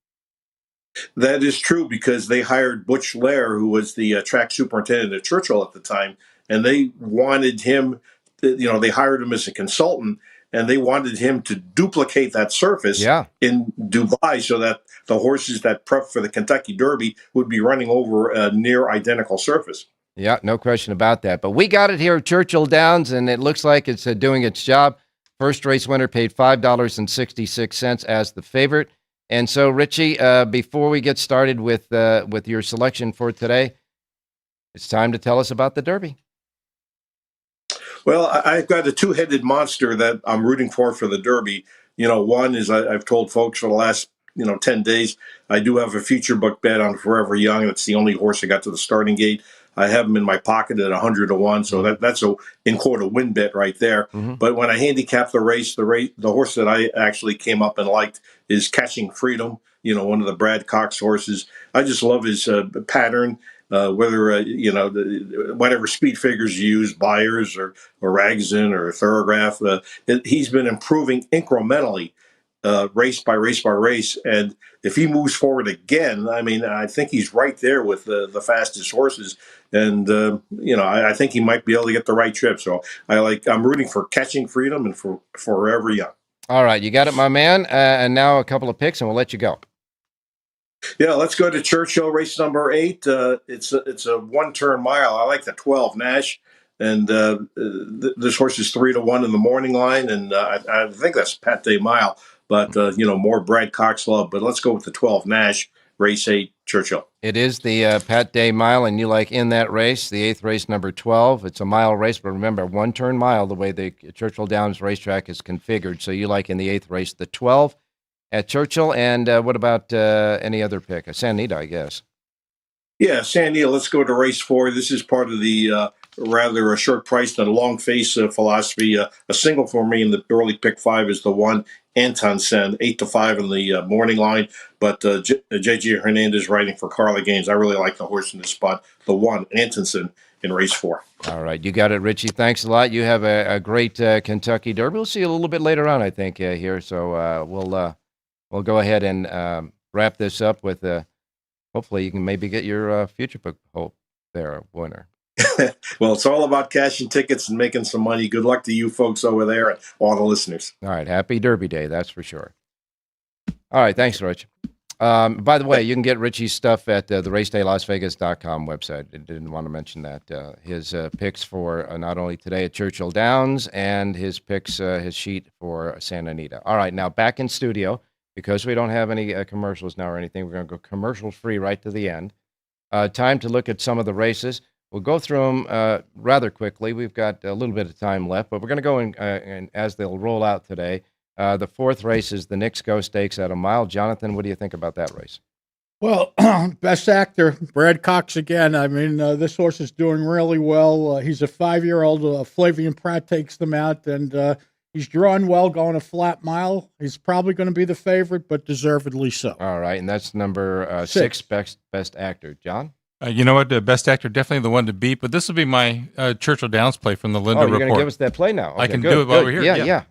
That is true, because they hired Butch Lair, who was the track superintendent at Churchill at the time, and they wanted him. They hired him as a consultant, and they wanted him to duplicate that surface in Dubai so that the horses that prep for the Kentucky Derby would be running over a near identical surface. Yeah, no question about that. But we got it here at Churchill Downs, and it looks like it's doing its job. First race winner paid $5.66 as the favorite. And so, Richie, before we get started with your selection for today, it's time to tell us about the Derby. Well, I've got a two-headed monster that I'm rooting for the Derby. One is I've told folks for the last 10 days. I do have a future book bet on Forever Young. That's the only horse I got to the starting gate. I have him in my pocket at 100-1, so that's a in quote a win bet right there. But when I handicap the race, the horse that I actually came up and liked is Catching Freedom. One of the Brad Cox horses. I just love his pattern. Whether whatever speed figures you use, Byers or Ragzin or Thorograph, he's been improving incrementally, race by race by race. And if he moves forward again, I think he's right there with the fastest horses. And I think he might be able to get the right trip. So I'm rooting for Catching Freedom and for Forever Young. All right, you got it, my man. And now a couple of picks, and we'll let you go. Yeah, let's go to Churchill, race number 8. It's a one-turn mile. I like the 12 Nash, and this horse is 3-1 in the morning line, and I think that's Pat Day mile, but more Brad Cox love. But let's go with the 12 Nash, race 8, Churchill. It is the Pat Day mile, and you like in that race, the 8th race, number 12. It's a mile race, but remember, one-turn mile, the way the Churchill Downs racetrack is configured. So you like in the 8th race, the 12. At Churchill, and what about any other pick? Santa Anita, I guess. Yeah, Santa Anita, let's go to race 4. This is part of the rather a short price and a long face philosophy. A single for me in the early pick 5 is the 1, Anton Sen, 8-5 in the morning line. But J.G. Hernandez riding for Carla Gaines. I really like the horse in this spot, the 1, Anton Sen, in race 4. All right, you got it, Richie. Thanks a lot. You have a great Kentucky Derby. We'll see you a little bit later on, I think, here. So we'll go ahead and wrap this up with hopefully you can maybe get your future book hope there, winner. Well, it's all about cashing tickets and making some money. Good luck to you folks over there and all the listeners. All right, happy Derby Day, that's for sure. All right, thanks, Rich. By the way, you can get Richie's stuff at the racedaylasvegas.com website. I didn't want to mention that. His picks for not only today at Churchill Downs and his picks, his sheet for Santa Anita. All right, now back in studio. Because we don't have any commercials now or anything, we're going to go commercial-free right to the end. Time to look at some of the races. We'll go through them rather quickly. We've got a little bit of time left, but we're going to go in as they'll roll out today. The 4th race is the Knicks Go Stakes at a mile. Jonathan, what do you think about that race? Well, best actor, Brad Cox again. This horse is doing really well. He's a 5-year-old. Flavian Pratt takes them out, and he's drawn well, going a flat mile. He's probably going to be the favorite, but deservedly so. All right, and that's number 6, best actor. John? You know what? The best actor, definitely the one to beat, but this will be my Churchill Downs play from the Linda Report. Report. You're going to give us that play now? Okay, I can do it while we're here.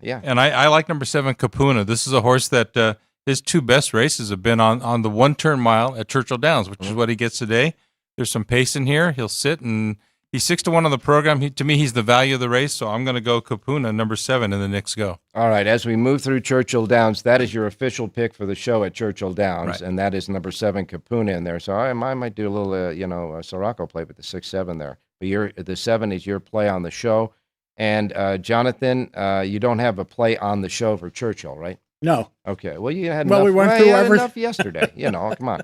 Yeah. And I like number 7, Kapuna. This is a horse that his 2 best races have been on the one-turn mile at Churchill Downs, which is what he gets today. There's some pace in here. He'll sit, and he's 6-1 on the program. To me, he's the value of the race, so I'm going to go Kapuna, number 7, in the Knicks Go. All right, as we move through Churchill Downs, that is your official pick for the show at Churchill Downs, right. And that is number 7, Kapuna, in there. So I might do a little, Siraco play with the 6-7 there. But the 7 is your play on the show. And Jonathan, you don't have a play on the show for Churchill, right? No. Okay. Well, you had enough. We went through everything. Enough yesterday. Come on.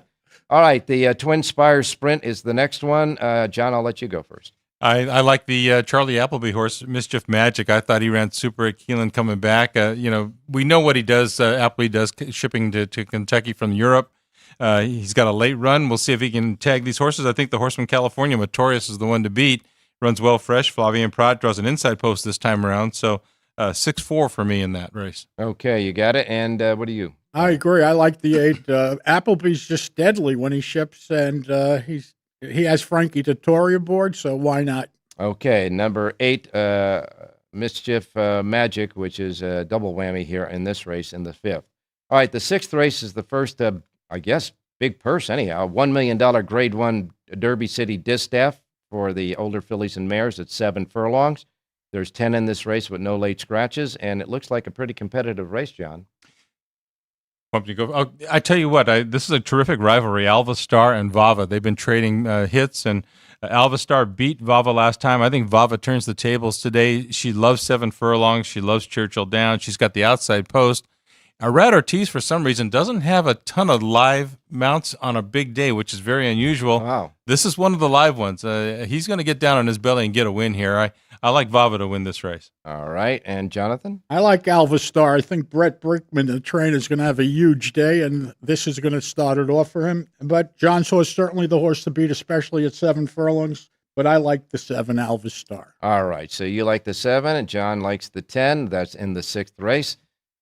All right. The Twin Spires Sprint is the next one. John, I'll let you go first. I like the Charlie Appleby horse, Mischief Magic. I thought he ran super at Keeneland coming back. We know what he does. Appleby does shipping to Kentucky from Europe. He's got a late run. We'll see if he can tag these horses. I think the horse from California, Matorius, is the one to beat. Runs well fresh. Flavian Pratt draws an inside post this time around. So 6-4 for me in that race. Okay, you got it. And what do you? I agree. I like the 8. Appleby's just deadly when he ships, and he has Frankie Dettori aboard, so why not? Okay, number 8, Mischief Magic, which is a double whammy here in this race in the 5th. All right, the 6th race is the first, big purse anyhow. $1 million Grade 1 Derby City Distaff for the older fillies and mares at 7 furlongs. There's 10 in this race with no late scratches, and it looks like a pretty competitive race, John. I tell you what, this is a terrific rivalry, Alva Star and Vava. They've been trading hits, and Alva Star beat Vava last time. I think Vava turns the tables today. She loves 7 furlongs. She loves Churchill Downs. She's got the outside post. Rat Ortiz, for some reason, doesn't have a ton of live mounts on a big day, which is very unusual. Wow. This is one of the live ones. He's going to get down on his belly and get a win here. I like Vava to win this race. All right. And Jonathan? I like Alvastar. I think Brett Brickman, the trainer, is going to have a huge day, and this is going to start it off for him. But John's horse certainly the horse to beat, especially at 7 furlongs. But I like the 7 Alvastar. All right. So you like the 7, and John likes the 10. That's in the 6th race.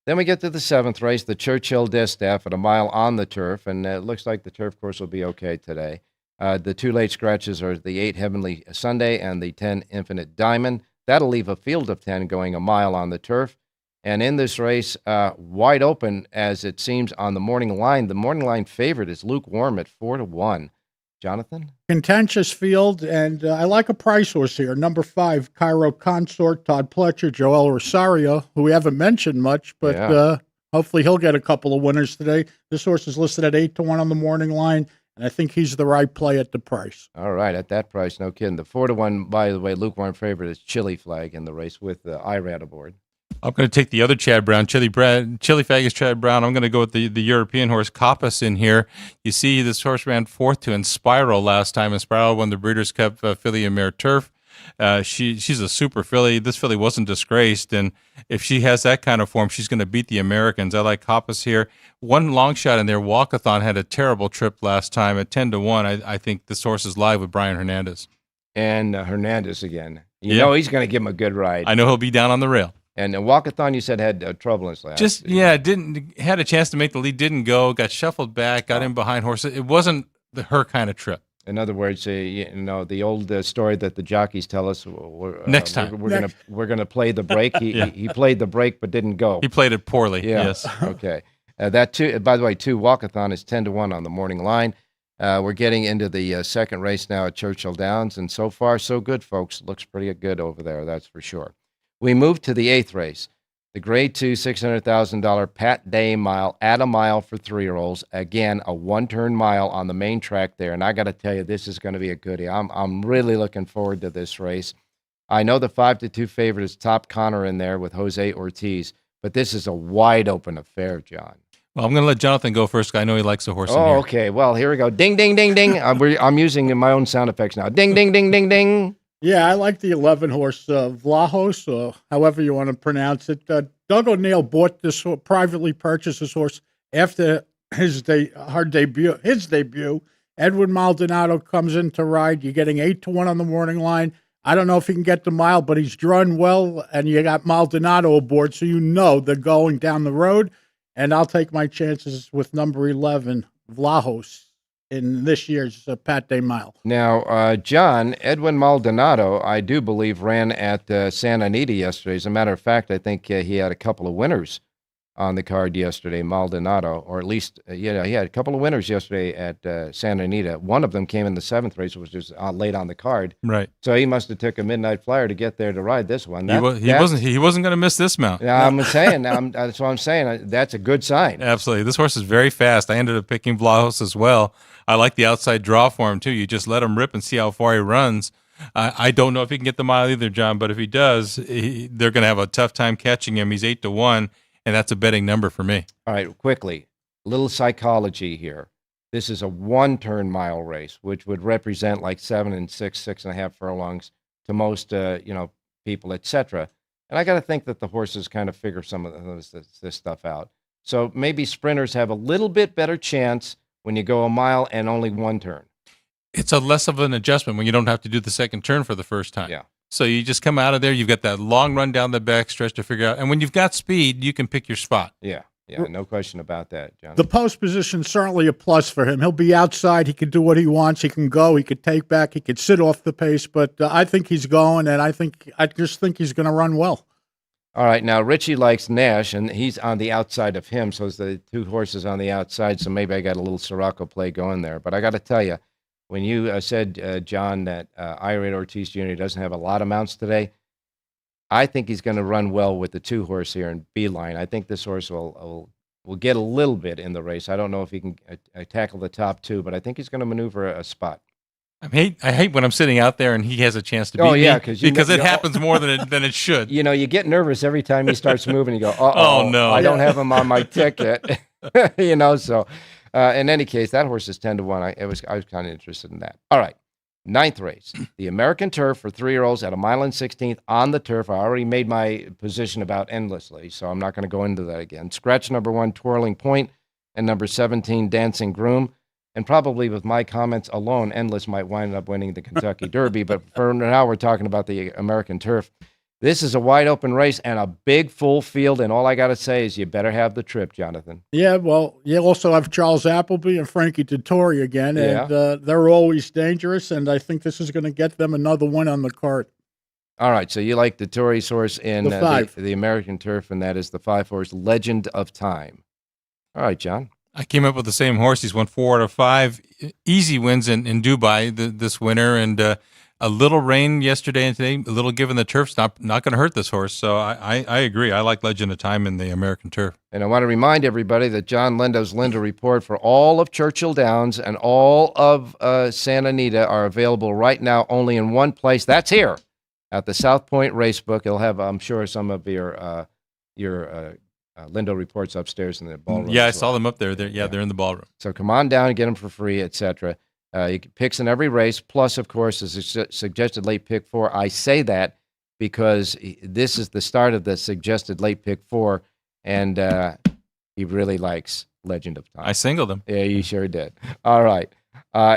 Then we get to the 7th race, the Churchill Distaff at a mile on the turf, and it looks like the turf course will be okay today. The 2 late scratches are the 8 Heavenly Sunday and the 10 Infinite Diamond. That'll leave a field of 10 going a mile on the turf. And in this race, wide open as it seems on the morning line, the morning line favorite is lukewarm at 4-1. Jonathan? Contentious field, and I like a price horse here. Number 5, Cairo Consort, Todd Pletcher, Joel Rosario, who we haven't mentioned much, but hopefully he'll get a couple of winners today. This horse is listed at 8-1 on the morning line, and I think he's the right play at the price. All right, at that price, no kidding. The 4-1, by the way, lukewarm favorite is Chili Flag in the race with IRAD aboard. I'm going to take the other Chad Brown, Chili Fag is Chad Brown. I'm going to go with the European horse Coppas in here. You see, this horse ran 4th to Inspiral last time. Inspiral won the Breeders' Cup filly and mare turf. She's a super filly. This filly wasn't disgraced, and if she has that kind of form, she's going to beat the Americans. I like Coppas here. One long shot in there, Walkathon had a terrible trip last time at 10-1. I think this horse is live with Brian Hernandez. And Hernandez again. You know he's going to give him a good ride. I know he'll be down on the rail. And Walkathon, you said, had trouble in his last. Had a chance to make the lead, didn't go, got shuffled back, got in behind horses. It wasn't her kind of trip. In other words, the old story that the jockeys tell us. Next time we're gonna play the break. He played the break but didn't go. He played it poorly. Yeah. Yes. Okay. That too. By the way, Walkathon is 10-1 on the morning line. We're getting into the second race now at Churchill Downs, and so far so good, folks. Looks pretty good over there. That's for sure. We move to the 8th race, the Grade 2 $600,000 Pat Day Mile at a mile for 3-year-olds. Again, a one-turn mile on the main track there, and I got to tell you, this is going to be a goodie. I'm really looking forward to this race. I know the 5-2 favorite is Top Connor in there with Jose Ortiz, but this is a wide-open affair, John. Well, I'm going to let Jonathan go first. I know he likes the horse in here. Oh, okay. Well, here we go. Ding, ding, ding, ding. I'm using my own sound effects now. Ding, ding, ding, ding, ding. Yeah, I like the 11 horse Vlahos, or however you want to pronounce it. Doug O'Neill bought this privately purchased this horse after his debut. Edwin Maldonado comes in to ride. You're getting 8-1 on the morning line. I don't know if he can get the mile, but he's drawn well, and you got Maldonado aboard, so you know they're going down the road. And I'll take my chances with number 11, Vlahos, in this year's Pat Day Mile. Now, John, Edwin Maldonado, I do believe, ran at Santa Anita yesterday. As a matter of fact, I think he had a couple of winners on the card yesterday, Maldonado, or at least, he had a couple of winners yesterday at Santa Anita. One of them came in the 7th race, which was late on the card. Right. So he must have took a midnight flyer to get there to ride this one. He wasn't going to miss this mount. Yeah, I'm saying, that's what I'm saying. That's a good sign. Absolutely. This horse is very fast. I ended up picking Vlahos as well. I like the outside draw for him, too. You just let him rip and see how far he runs. I don't know if he can get the mile either, John, but if he does, they're going to have a tough time catching him. He's 8-1. And that's a betting number for me. All right, quickly, a little psychology here. This is a one-turn mile race, which would represent like 7 and 6.5 furlongs to most, people, etc. And I got to think that the horses kind of figure some of this stuff out. So maybe sprinters have a little bit better chance when you go a mile and only one turn. It's a less of an adjustment when you don't have to do the second turn for the first time. Yeah. So you just come out of there, you've got that long run down the back stretch to figure out. And when you've got speed, you can pick your spot. Yeah, no question about that, John. The post position is certainly a plus for him. He'll be outside. He can do what he wants. He can go. He could take back. He could sit off the pace. But I think he's going, and I just think he's going to run well. All right, now Richie likes Nash, and he's on the outside of him, so it's the two horses on the outside, so maybe I got a little Siraco play going there. But I got to tell you, when you said, John, that Irate Ortiz Jr. doesn't have a lot of mounts today, I think he's going to run well with the two horse here in Beeline. I think this horse will get a little bit in the race. I don't know if he can tackle the top two, but I think he's going to maneuver a spot. I hate when I'm sitting out there and he has a chance to beat yeah, me because it happens more than it should. You get nervous every time he starts moving. You go, Oh, no. I don't have him on my ticket. So in any case, that horse is 10-1. I was kind of interested in that. All right. 9th race, the American Turf for 3-year-olds at a mile and 16th on the turf. I already made my position about Endlessly, so I'm not going to go into that again. Scratch number 1, Twirling Point, and number 17, Dancing Groom. And probably with my comments alone, Endless might wind up winning the Kentucky Derby. But for now, we're talking about the American Turf. This is a wide open race and a big full field. And all I got to say is you better have the trip, Jonathan. Yeah, well, you also have Charles Appleby and Frankie Dettori again. Yeah. And they're always dangerous. And I think this is going to get them another one on the cart. All right. So you like the Dettori horse in the American Turf, and that is the 5 horse Legend of Time. All right, John. I came up with the same horse. He's won 4 out of 5 easy wins in Dubai this winter, and a little rain yesterday and today, a little given the turf's not going to hurt this horse. So I agree. I like Legend of Time in the American Turf. And I want to remind everybody that John Lindo's Lindo Report for all of Churchill Downs and all of Santa Anita are available right now only in one place. That's here at the South Point Racebook. He'll have, I'm sure, some of your Lindo Reports upstairs in the ballroom. Yeah, I saw them up there. They're in the ballroom. So come on down and get them for free, etc. You get picks in every race, plus, of course, the suggested late pick 4. I say that because this is the start of the suggested late pick 4, and he really likes Legend of Time. I singled him. Yeah, you sure did. All right.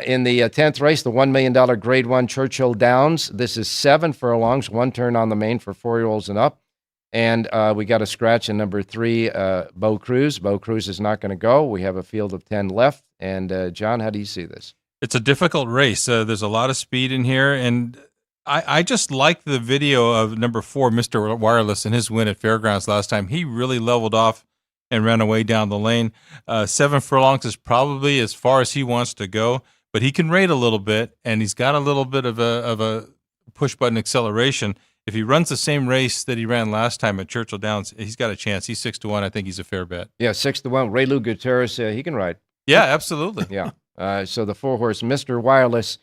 In the 10th race, the $1 million Grade 1 Churchill Downs. This is 7 furlongs, 1 turn on the main for 4-year-olds and up. And we got a scratch in number 3, Bo Cruz. Bo Cruz is not going to go. We have a field of 10 left. And, John, how do you see this? It's a difficult race. There's a lot of speed in here. And I just like the video of number 4, Mr. Wireless, and his win at Fairgrounds last time. He really leveled off and ran away down the lane. 7 furlongs is probably as far as he wants to go. But he can rate a little bit, and he's got a little bit of a push-button acceleration. If he runs the same race that he ran last time at Churchill Downs, he's got a chance. He's 6-1. I think he's a fair bet. Yeah, 6-1. Ray Lou Gutierrez, he can ride. Yeah, absolutely. Yeah. So the 4-horse Mr. Wireless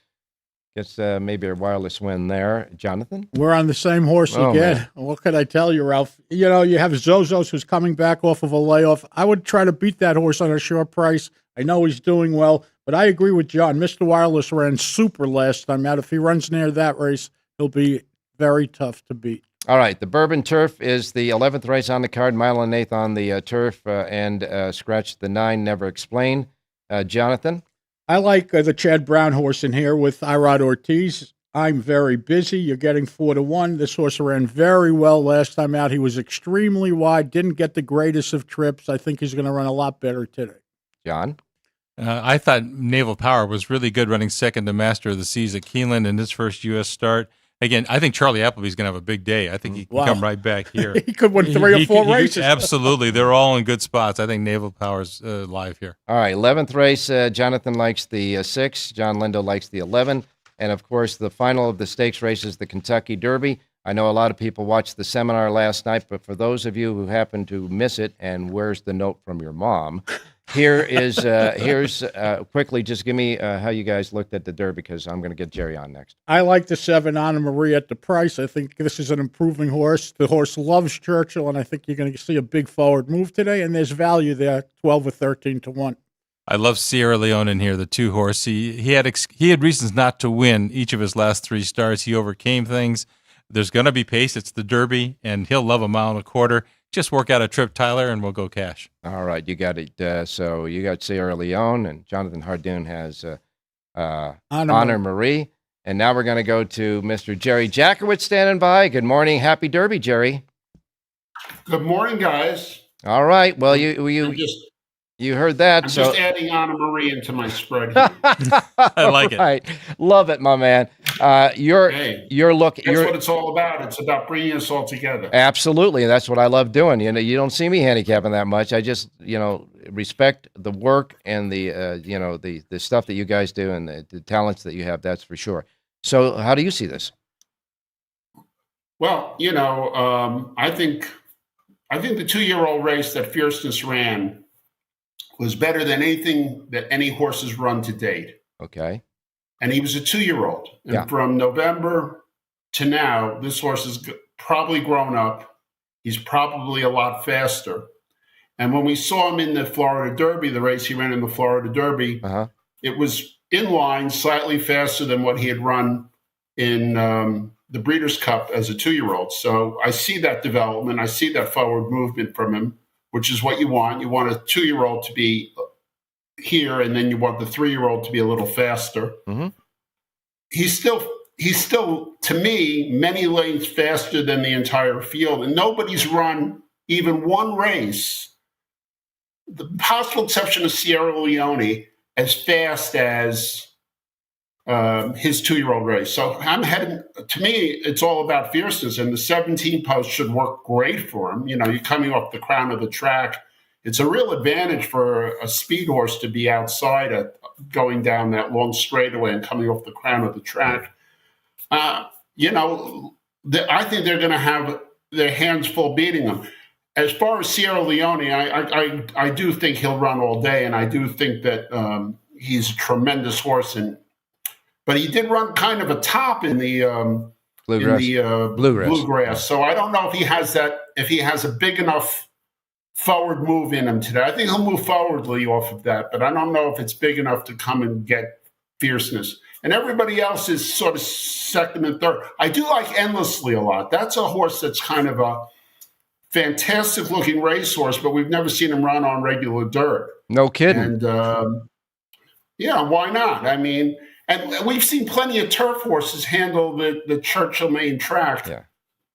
gets maybe a wireless win there. Jonathan? We're on the same horse again. Man. What can I tell you, Ralph? You have Zozos who's coming back off of a layoff. I would try to beat that horse on a short price. I know he's doing well, but I agree with John. Mr. Wireless ran super last time out. If he runs near that race, he'll be very tough to beat. All right, the Bourbon Turf is the 11th race on the card, mile and 1/8 on the turf, and scratch the 9, Never Explain. Jonathan? I like the Chad Brown horse in here with Irod Ortiz. I'm very busy. You're getting 4-1. This horse ran very well last time out. He was extremely wide, didn't get the greatest of trips. I think he's going to run a lot better today. John? I thought Naval Power was really good running second to Master of the Seas at Keeneland in his first U.S. start. Again, I think Charlie Appleby's going to have a big day. I think he can come right back here. He could win 3 or 4 races. Absolutely. They're all in good spots. I think Naval Power's live here. All right, 11th race, Jonathan likes the 6. John Lindo likes the 11. And, of course, the final of the stakes race is the Kentucky Derby. I know a lot of people watched the seminar last night, but for those of you who happen to miss it, and where's the note from your mom, here's quickly, just give me how you guys looked at the Derby, because I'm going to get Jerry on next. I like the 7, Anna Marie, at the price. I think this is an improving horse. The horse loves Churchill, and I think you're going to see a big forward move today, and there's value there, 12 or 13-1. I love Sierra Leone in here, the 2-horse. He had reasons not to win each of his last 3 starts. He overcame things. There's going to be pace. It's the Derby, and he'll love 1.25 miles. Just work out a trip, Tyler, and we'll go cash. All right, you got it. So you got Sierra Leone, and Jonathan Hardoon has Honor Marie. And now we're going to go to Mr. Jerry Jackowitz standing by. Good morning. Happy Derby, Jerry. Good morning, guys. All right. Well, you heard that. I'm just adding Anna Marie into my spread. I like it. Right. Love it, my man. Your look. That's what it's all about. It's about bringing us all together. Absolutely. That's what I love doing. You don't see me handicapping that much. I just, respect the work and the stuff that you guys do and the talents that you have. That's for sure. So how do you see this? Well, I think the 2-year-old race that Fierceness ran was better than anything that any horse has run to date. Okay. and he was a 2-year-old. And from November to now, this horse has probably grown up. He's probably a lot faster. And when we saw him in the Florida Derby, the race he ran in the Florida Derby, it was in line, slightly faster than what he had run in the Breeders' Cup as a 2-year-old. So I see that development. I see that forward movement from him, which is what you want. You want a 2-year-old to be here, and then you want the 3-year-old to be a little faster. He's still, to me, many lengths faster than the entire field, and nobody's run even one race, the possible exception of Sierra Leone, as fast as his 2-year-old race. So I'm heading, to me, it's all about fierceness, and the 17 post should work great for him. You know, you're coming off the crown of the track. It's a real advantage for a speed horse to be outside going down that long straightaway and coming off the crown of the track. You know, I think they're going to have their hands full beating them. As far as Sierra Leone, I do think he'll run all day, and I do think that he's a tremendous horse. But he did run kind of a top in the bluegrass. So I don't know if he has that. If he has a big enough forward move in him today, I think he'll move forwardly off of that. But I don't know if it's big enough to come and get fierceness. And everybody else is sort of second and third. I do like Endlessly a lot. That's a horse that's kind of a fantastic looking racehorse, but we've never seen him run on regular dirt. No kidding. And yeah, why not? I mean, and we've seen plenty of turf horses handle the Churchill Main track. Yeah.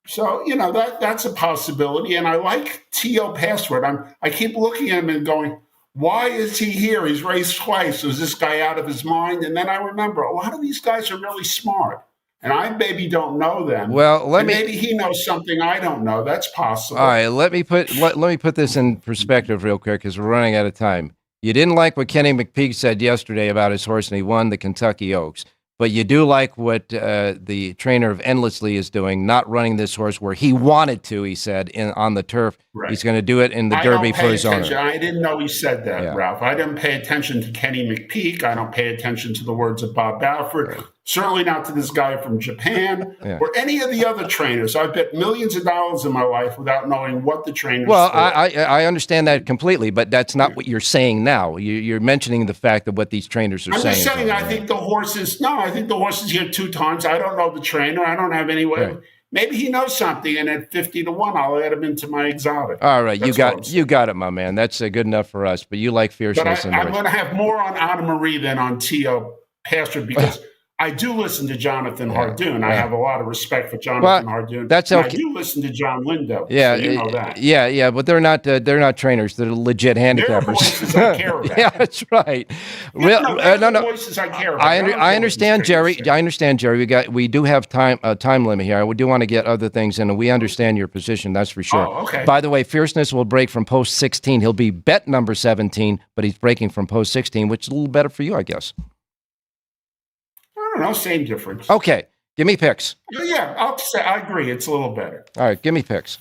So, you know, that's a possibility. And I like T.O. Password. I keep looking at him and going, why is he here? He's raced twice. Was this guy out of his mind? And then I remember a lot of these guys are really smart. And I maybe don't know them. Well, maybe he knows something I don't know. That's possible. All right, let me put this in perspective real quick because we're running out of time. You didn't like what Kenny McPeak said yesterday about his horse, and he won the Kentucky Oaks. But you do like what the trainer of Endlessly is doing, not running this horse where he wanted to, he said, on the turf. Right. He's going to do it in the Derby for his owner. I didn't know he said that, Ralph. I didn't pay attention to Kenny McPeak. I don't pay attention to the words of Bob Balfour. Right. Certainly not to this guy from Japan or any of the other trainers. I've bet millions of dollars in my life without knowing what the trainers Well, I understand that completely, but that's not what you're saying now. You're mentioning the fact of what these trainers are saying. I'm just saying I think the horse is here 2 times. I don't know the trainer. I don't have any way. Right. Maybe he knows something, and at 50-1, I'll add him into my exotic. All right, you got it, my man. That's good enough for us. But you like fierceness. But I'm going to have more on Anna Marie than on T.O. Password because I do listen to Jonathan Hardoon. I have a lot of respect for Jonathan Hardoon. That's okay. I do listen to John Lindo. Yeah, so you know that. Yeah, but they're not trainers. They're legit handicappers. They're voices I care about. Yeah, that's right. No, voices I care about. I understand, Jerry. I understand, Jerry. We do have time limit here. We do want to get other things in, and we understand your position. That's for sure. Oh, okay. By the way, Fierceness will break from post 16. He'll be bet number 17, but he's breaking from post 16, which is a little better for you, I guess. I don't know, same difference. Okay, give me picks. Yeah, I agree. It's a little better. All right, give me picks.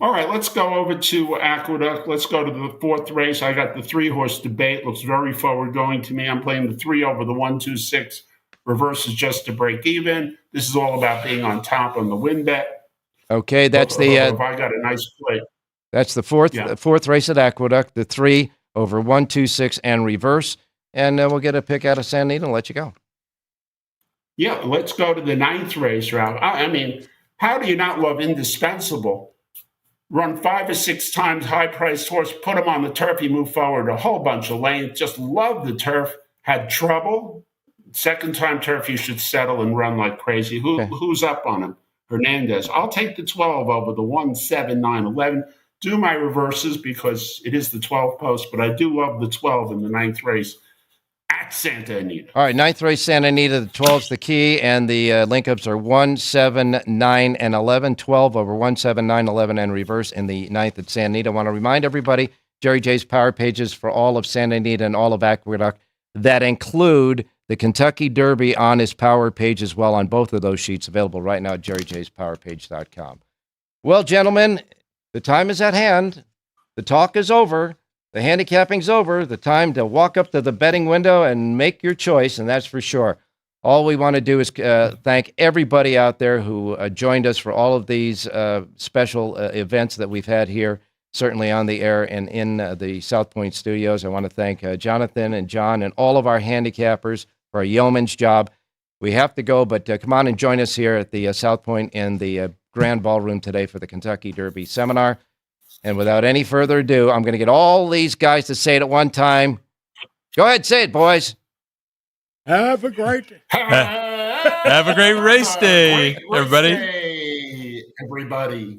All right, let's go over to Aqueduct. Let's go to the 4th race. I got the 3-horse debate. Looks very forward-going to me. I'm playing the 3 over the 1-2-6. Reverse is just to break even. This is all about being on top on the win bet. Okay, that's if I got a nice play. That's the fourth race at Aqueduct, the 3 over 1-2-6 and reverse. And we'll get a pick out of San Anita and let you go. Yeah, let's go to the 9th race, Ralph. I mean, how do you not love Indispensable? Run 5 or 6 times, high-priced horse, put him on the turf, he moved forward a whole bunch of lanes, just loved the turf, had trouble. Second time turf, you should settle and run like crazy. Who's up on him? Hernandez. I'll take the 12 over the 1, 7, 9, 11. Do my reverses because it is the 12 post, but I do love the 12 in the 9th race. At Santa Anita. All right, 9th race, Santa Anita. The 12's the key, and the link-ups are 1, 7, 9, and 11. 12 over 1, 7, 9, 11, and reverse in the 9th at Santa Anita. I want to remind everybody, Jerry J's power pages for all of Santa Anita and all of Aqueduct that include the Kentucky Derby on his power page as well on both of those sheets, available right now at jerryjspowerpage.com. Well, gentlemen, the time is at hand. The talk is over. the handicapping's over. The time to walk up to the betting window and make your choice, and that's for sure. All we want to do is thank everybody out there who joined us for all of these special events that we've had here, certainly on the air and in the South Point studios. I want to thank Jonathan and John and all of our handicappers for a yeoman's job. We have to go, but come on and join us here at the South Point in the Grand Ballroom today for the Kentucky Derby seminar. And without any further ado, I'm going to get all these guys to say it at one time. Go ahead, say it, boys. Have a great Have a great race day, everybody. Everybody.